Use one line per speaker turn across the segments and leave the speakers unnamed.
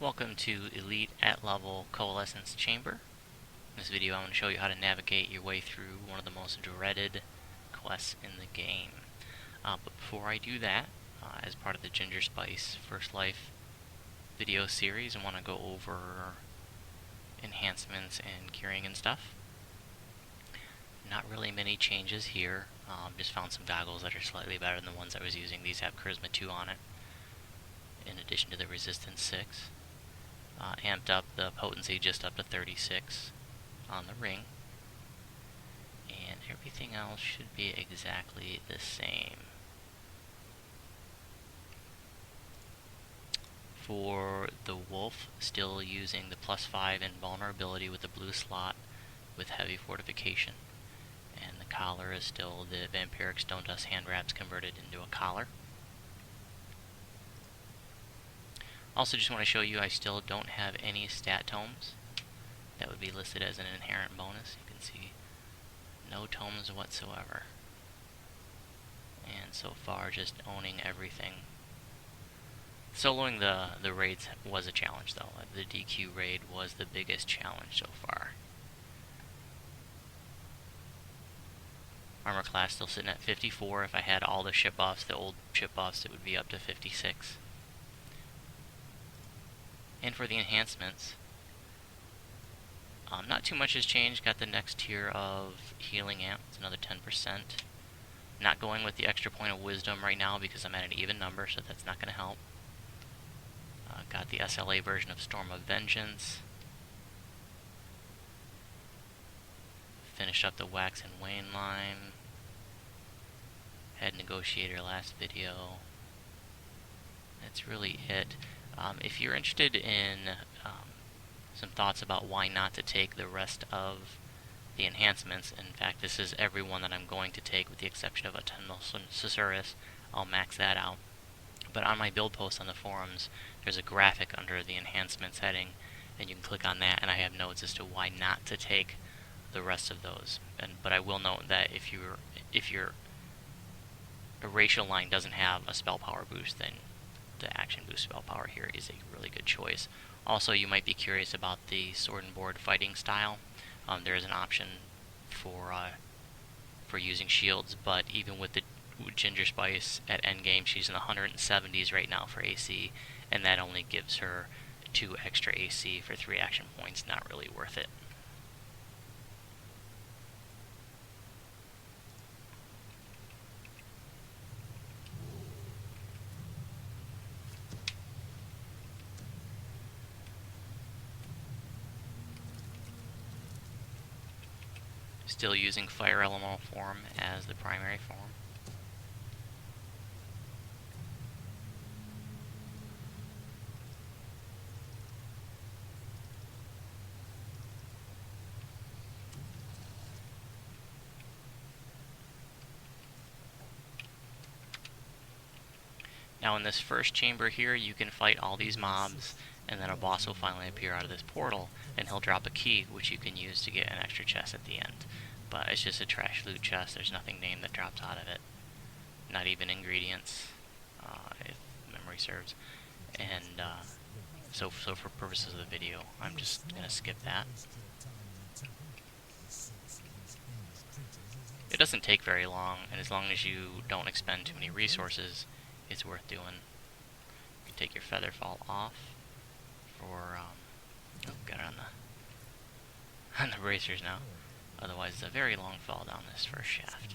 Welcome to Elite at Level Coalescence Chamber. In this video I'm going to show you how to navigate your way through one of the most dreaded quests in the game. But before I do that, as part of the Gingerspyce First Life video series, I want to go over enhancements and curing and stuff. Not really many changes here. Just found some goggles that are slightly better than the ones I was using. These have Charisma 2 on it, in addition to the Resistance 6. Amped up the potency just up to 36 on the ring, and everything else should be exactly the same. For the wolf, still using the +5 invulnerability with the blue slot with heavy fortification, and the collar is still the vampiric stone dust hand wraps converted into a collar. Also, just want to show you I still don't have any stat tomes. That would be listed as an inherent bonus. You can see no tomes whatsoever. And so far, just owning everything. Soloing the raids was a challenge, though. The DQ raid was the biggest challenge so far. Armor class still sitting at 54. If I had all the ship buffs, the old ship buffs, it would be up to 56. And for the enhancements, not too much has changed. Got the next tier of healing amp, it's another 10%. Not going with the extra point of wisdom right now because I'm at an even number, so that's not going to help. Got the SLA version of Storm of Vengeance. Finished up the Wax and Wane line. Head Negotiator last video. That's really it. If you're interested in some thoughts about why not to take the rest of the enhancements, in fact this is every one that I'm going to take with the exception of a Autumnal Susurrus, I'll max that out. But on my build post on the forums, there's a graphic under the enhancements heading, and you can click on that, and I have notes as to why not to take the rest of those. But I will note that if your racial line doesn't have a spell power boost, then the action boost spell power here is a really good choice. Also, you might be curious about the sword and board fighting style. There is an option for using shields, but even with the Gingerspyce at endgame, she's in the 170s right now for AC, and that only gives her 2 extra AC for 3 action points. Not really worth it. Still using Fire Elemental form as the primary form. Now in this first chamber here, you can fight all these mobs, and then a boss will finally appear out of this portal, and he'll drop a key, which you can use to get an extra chest at the end. But it's just a trash loot chest. There's nothing named that drops out of it. Not even ingredients, if memory serves. And so for purposes of the video, I'm just going to skip that. It doesn't take very long, and as long as you don't expend too many resources, it's worth doing. You can take your feather fall off for got it on the bracers now. Otherwise, it's a very long fall down this first shaft.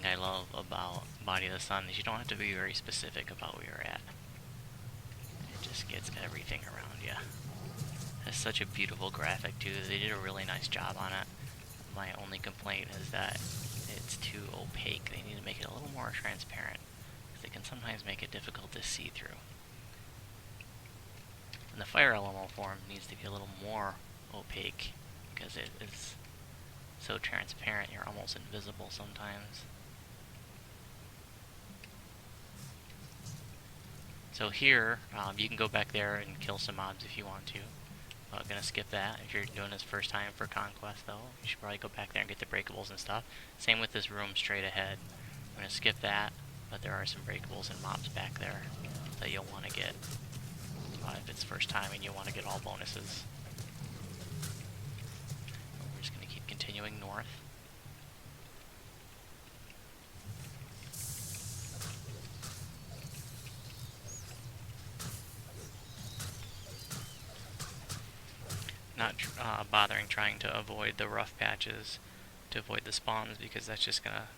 thing I love about Body of the Sun is you don't have to be very specific about where you're at. It just gets everything around you. It's such a beautiful graphic too. They did a really nice job on it. My only complaint is that it's too opaque. They need to make it a little more transparent, because they can sometimes make it difficult to see through. And the fire elemental form needs to be a little more opaque, because it is so transparent you're almost invisible sometimes. So here, you can go back there and kill some mobs if you want to. I'm gonna skip that. If you're doing this first time for Conquest though, you should probably go back there and get the breakables and stuff. Same with this room straight ahead. I'm gonna skip that, but there are some breakables and mobs back there that you'll want to get if it's first time and you want to get all bonuses. We're just gonna keep continuing north. Not bothering trying to avoid the rough patches to avoid the spawns, because that's just gonna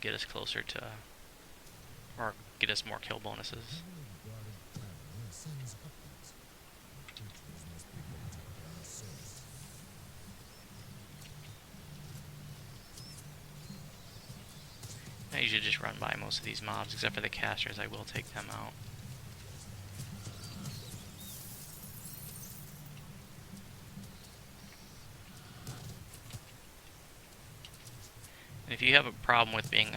get us closer to, or get us more kill bonuses. I usually just run by most of these mobs, except for the casters. I will take them out. And if you have a problem with being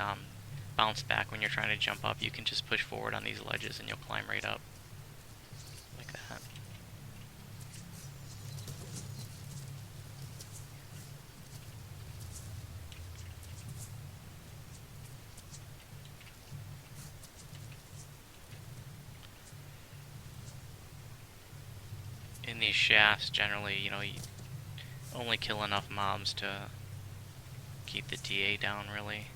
bounced back when you're trying to jump up, you can just push forward on these ledges and you'll climb right up. Like that. In these shafts, generally, you know, you only kill enough mobs to keep the TA down, really.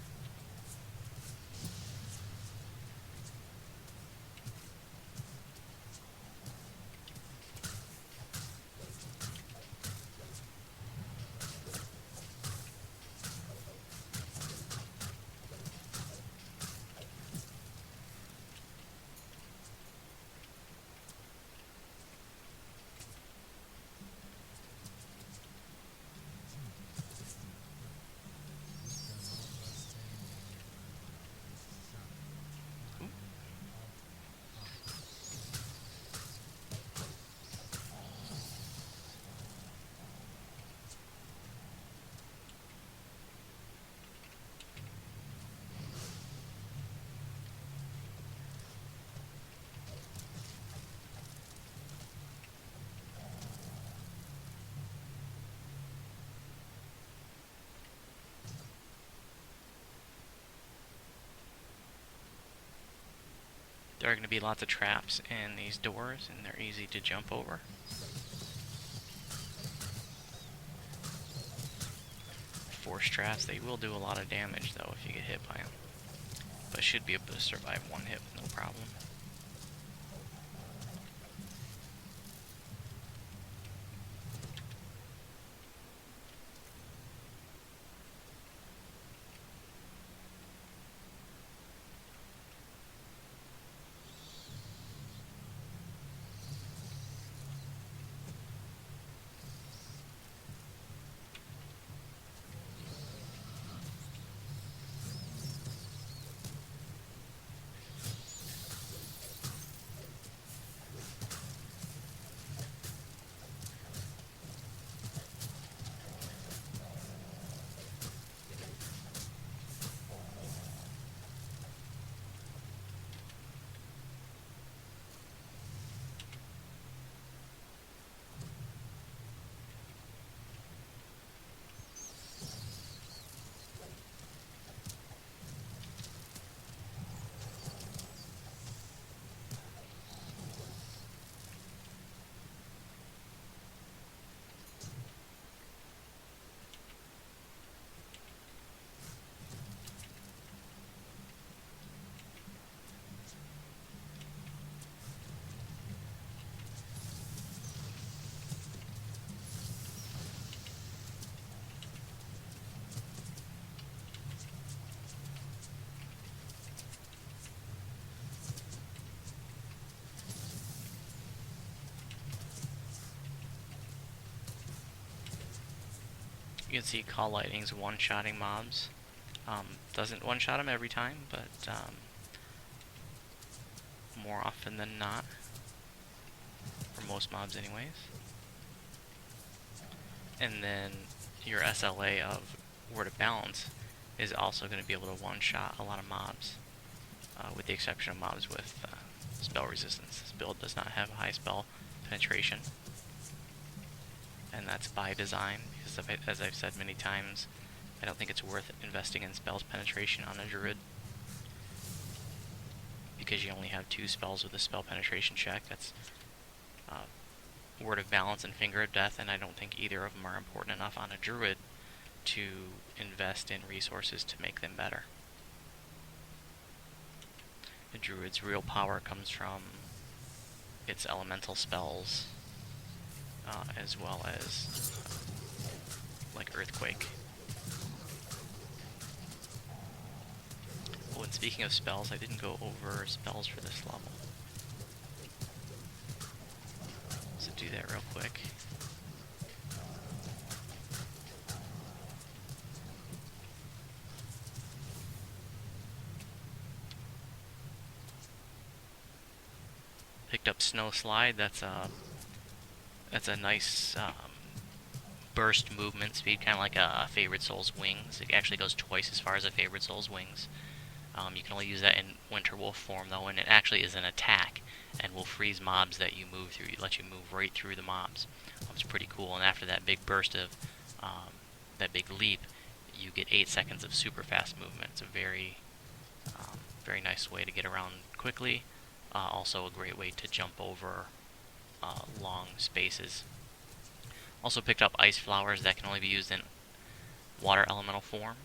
There are going to be lots of traps in these doors, and they're easy to jump over. Force traps, they will do a lot of damage though if you get hit by them, but should be able to survive one hit with no problem. You can see Call Lightning's one-shotting mobs. Doesn't one-shot them every time, but more often than not, for most mobs anyways. And then your SLA of Word of Balance is also going to be able to one-shot a lot of mobs, with the exception of mobs with spell resistance. This build does not have high spell penetration, and that's by design, because as I've said many times, I don't think it's worth investing in spells penetration on a Druid, because you only have 2 spells with a spell penetration check. That's Word of Balance and Finger of Death, and I don't think either of them are important enough on a Druid to invest in resources to make them better. The Druid's real power comes from its elemental spells, as well as like Earthquake. Oh, and speaking of spells, I didn't go over spells for this level. So do that real quick. Picked up Snow Slide. That's a nice burst movement speed, kind of like a Favorite Soul's Wings. It actually goes twice as far as a Favorite Soul's Wings. You can only use that in Winter Wolf form, though, and it actually is an attack and will freeze mobs that you move through. It lets you move right through the mobs. It's pretty cool. And after that big burst of that big leap, you get 8 seconds of super fast movement. It's a very very nice way to get around quickly. Also a great way to jump over long spaces. Also picked up Ice Flowers that can only be used in Water Elemental form.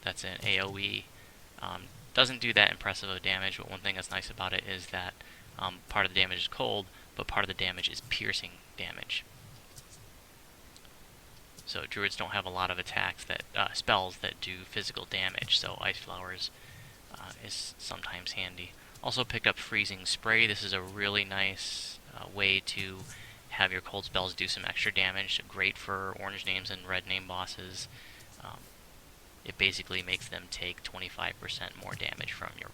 That's an AoE. Doesn't do that impressive of damage, but one thing that's nice about it is that part of the damage is cold, but part of the damage is piercing damage. So Druids don't have a lot of attacks that spells that do physical damage, so Ice Flowers is sometimes handy. Also picked up Freezing Spray. This is a really nice way to have your cold spells do some extra damage. So great for orange names and red name bosses. It basically makes them take 25% more damage from your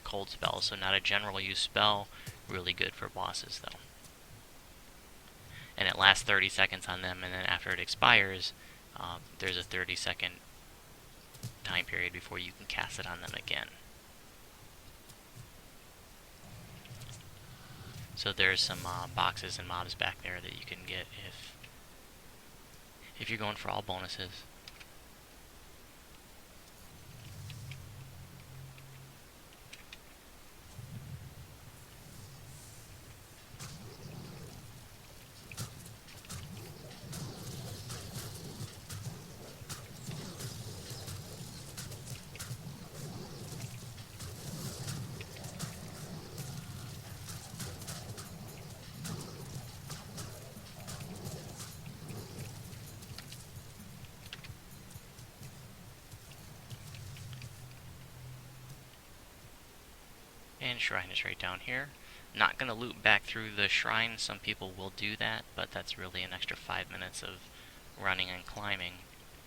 cold spells. So not a general use spell, really good for bosses though. And it lasts 30 seconds on them, and then after it expires, there's a 30-second time period before you can cast it on them again. So there's some boxes and mobs back there that you can get if you're going for all bonuses. And Shrine is right down here. Not going to loop back through the shrine. Some people will do that, but that's really an extra 5 minutes of running and climbing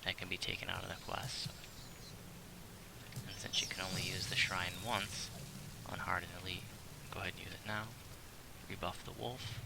that can be taken out of the quest. And since you can only use the shrine once on Hard and Elite, go ahead and use it now. Rebuff the wolf.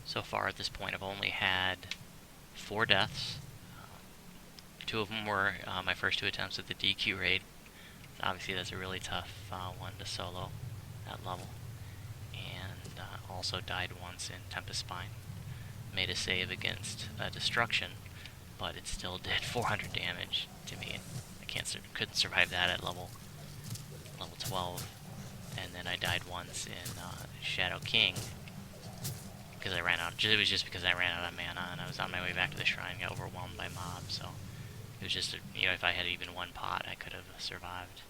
So far at this point I've only had 4 deaths. 2 of them were my first 2 attempts at the DQ raid. Obviously that's a really tough one to solo that level. And also died once in Tempest Spine. Made a save against Destruction, but it still did 400 damage to me. I couldn't survive that at level 12. And then I died once in Shadow King, because I ran out. It was just because I ran out of mana, and I was on my way back to the shrine, got overwhelmed by mobs. So it was just, if I had even 1 pot, I could have survived.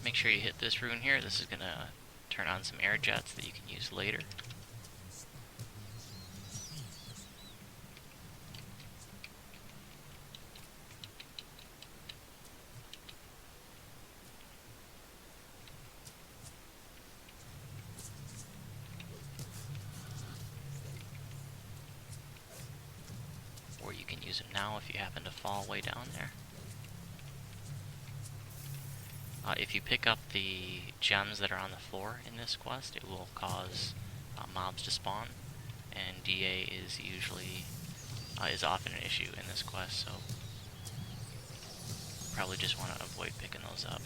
make sure you hit this rune here. This is going to turn on some air jets that you can use later. Or you can use them now if you happen to fall way down there. If you pick up the gems that are on the floor in this quest, it will cause mobs to spawn, and DA is usually is often an issue in this quest, so probably just want to avoid picking those up.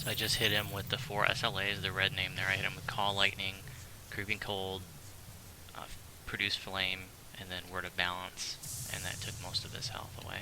So I just hit him with the 4 SLAs, the red name there. I hit him with Call Lightning, Creeping Cold, Produce Flame, and then Word of Balance, and that took most of his health away.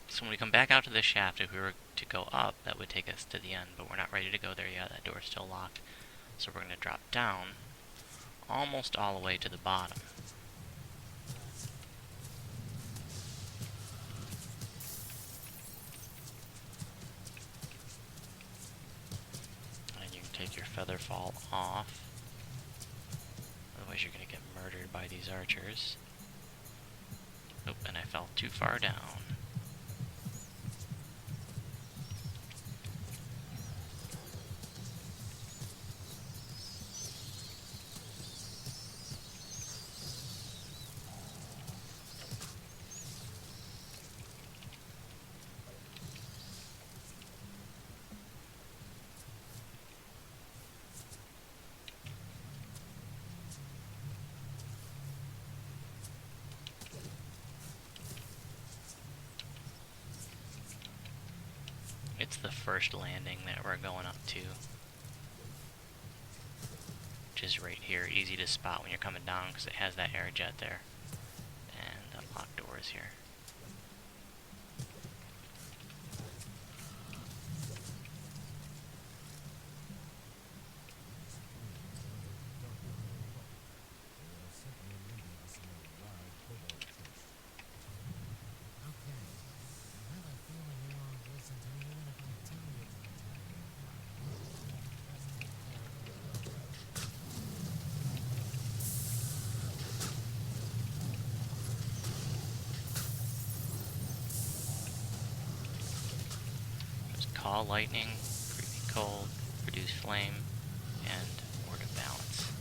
So when we come back out to this shaft, if we were to go up, that would take us to the end, but we're not ready to go there yet. That door's still locked. So we're going to drop down almost all the way to the bottom. And you can take your feather fall off. Otherwise you're going to get murdered by these archers. Nope, and I fell too far down. It's the first landing that we're going up to, which is right here. Easy to spot when you're coming down because it has that air jet there. And unlocked doors here. Call Lightning, Creeping Cold, Produce Flame, and Word of Balance.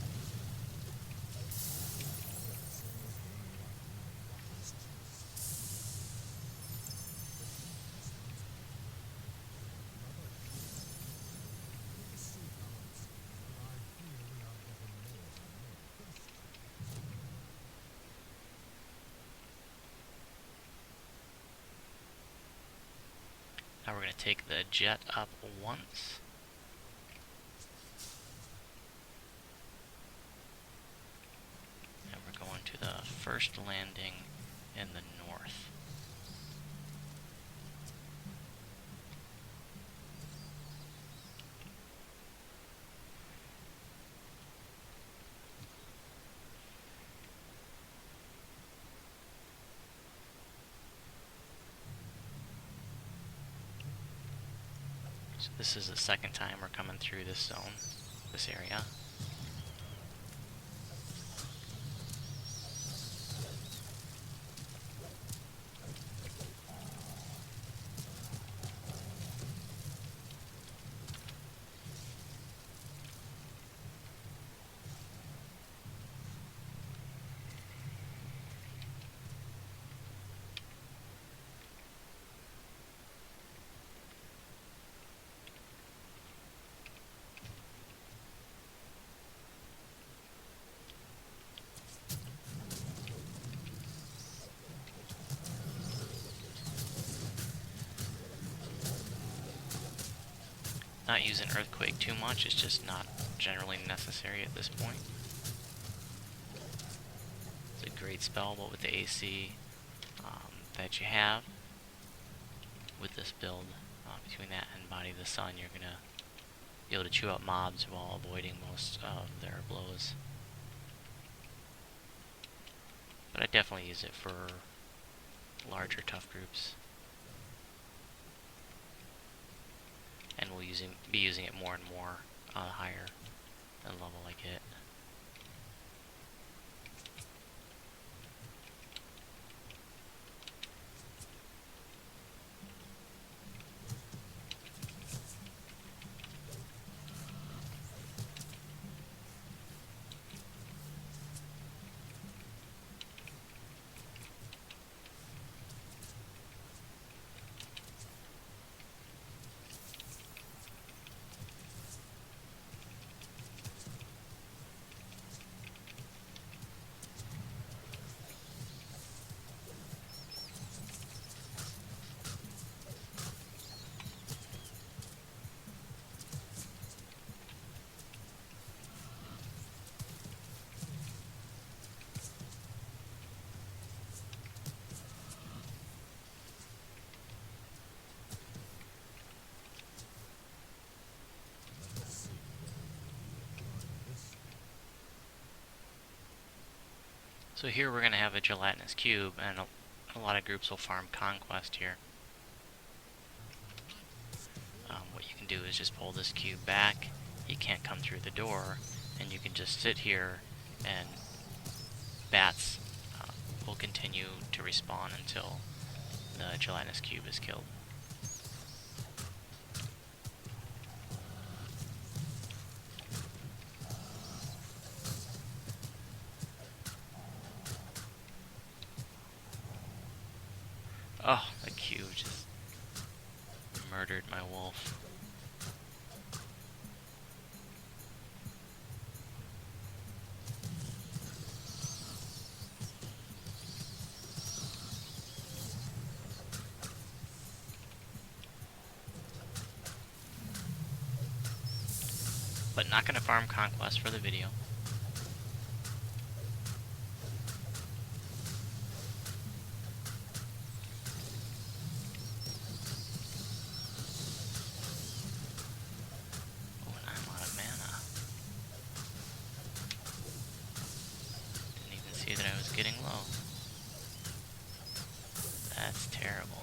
we're going to take the jet up once. And we're going to the first landing in the north. So this is the second time we're coming through this zone, this area. Not using Earthquake too much, it's just not generally necessary at this point. It's a great spell, but with the AC that you have with this build, between that and Body of the Sun, you're going to be able to chew out mobs while avoiding most of their blows. But I definitely use it for larger tough groups. And we'll be using it more and more higher the level I get. So here we're going to have a gelatinous cube, and a lot of groups will farm Conquest here. What you can do is just pull this cube back, he can't come through the door, and you can just sit here and bats will continue to respawn until the gelatinous cube is killed. Oh, the cube just murdered my wolf. But not going to farm Conquest for the video. Oh, and I'm out of mana. Didn't even see that I was getting low. That's terrible.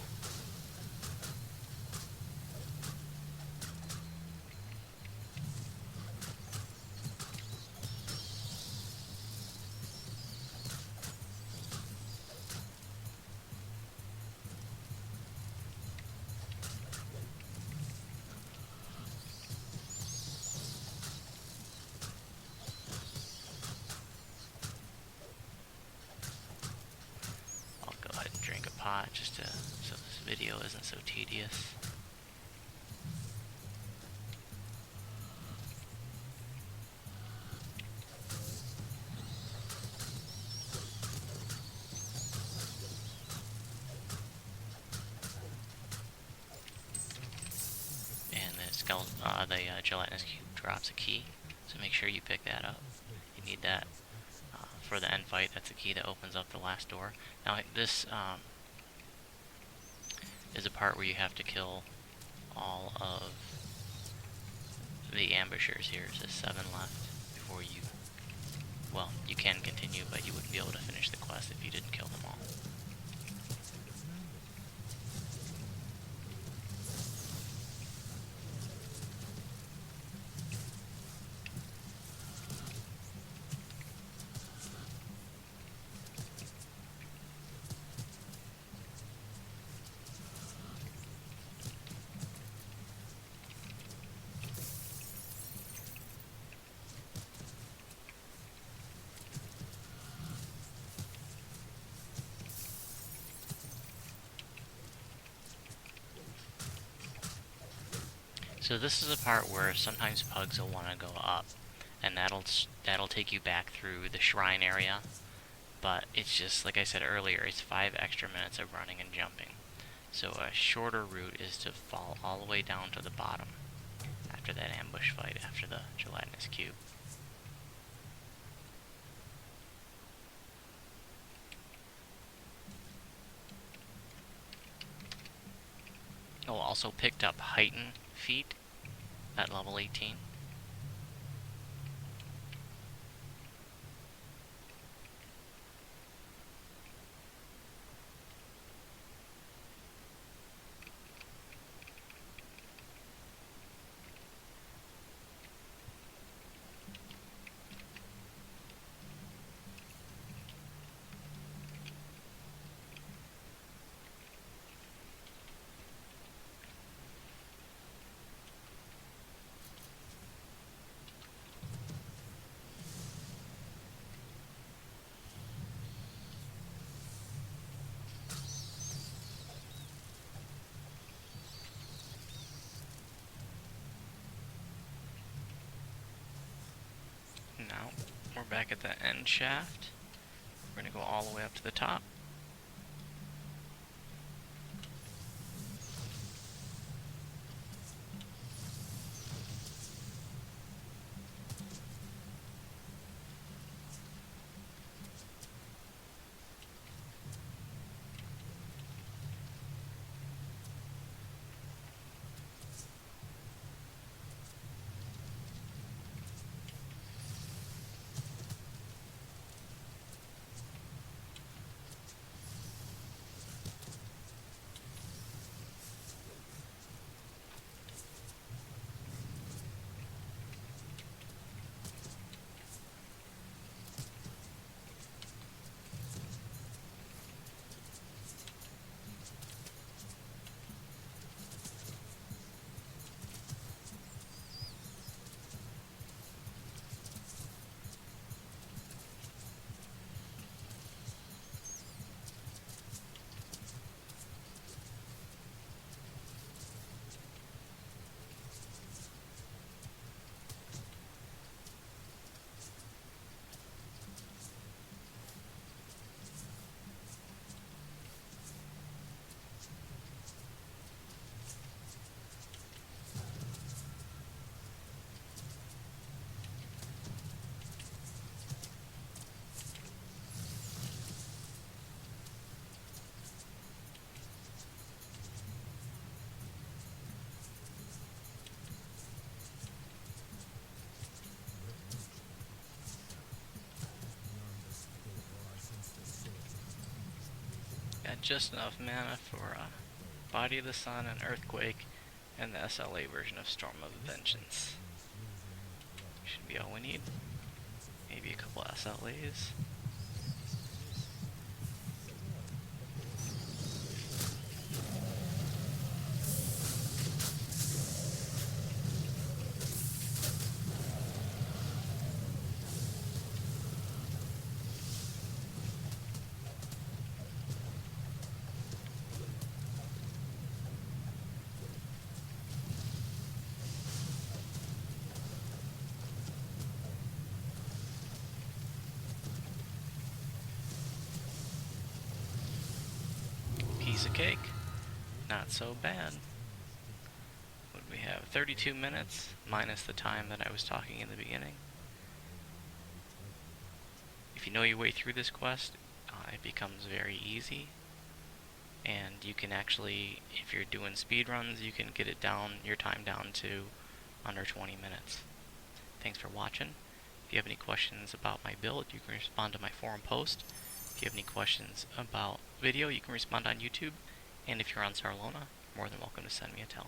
Just so this video isn't so tedious. the gelatinous cube drops a key, so make sure you pick that up. You need that for the end fight. That's the key that opens up the last door. Now this is a part where you have to kill all of the ambushers here. There's 7 left before you, well, you can continue, but you wouldn't be able to finish the quest if you didn't kill them all. So this is a part where sometimes pugs will want to go up, and that'll take you back through the shrine area, but it's just, like I said earlier, it's 5 extra minutes of running and jumping. So a shorter route is to fall all the way down to the bottom after that ambush fight, after the gelatinous cube. Oh, also picked up Heighten feat at level 18. Now, we're back at the end shaft. We're going to go all the way up to the top. Got just enough mana for Body of the Sun, and Earthquake, and the SLA version of Storm of Vengeance. Should be all we need. Maybe a couple SLAs. Piece of cake. Not so bad. What do we have 32 minutes, minus the time that I was talking in the beginning. If you know your way through this quest, it becomes very easy. And you can actually, if you're doing speed runs, you can get it down, your time down to under 20 minutes. Thanks for watching. If you have any questions about my build, you can respond to my forum post. If you have any questions about video, you can respond on YouTube. And if you're on Sarlona, you're more than welcome to send me a tell.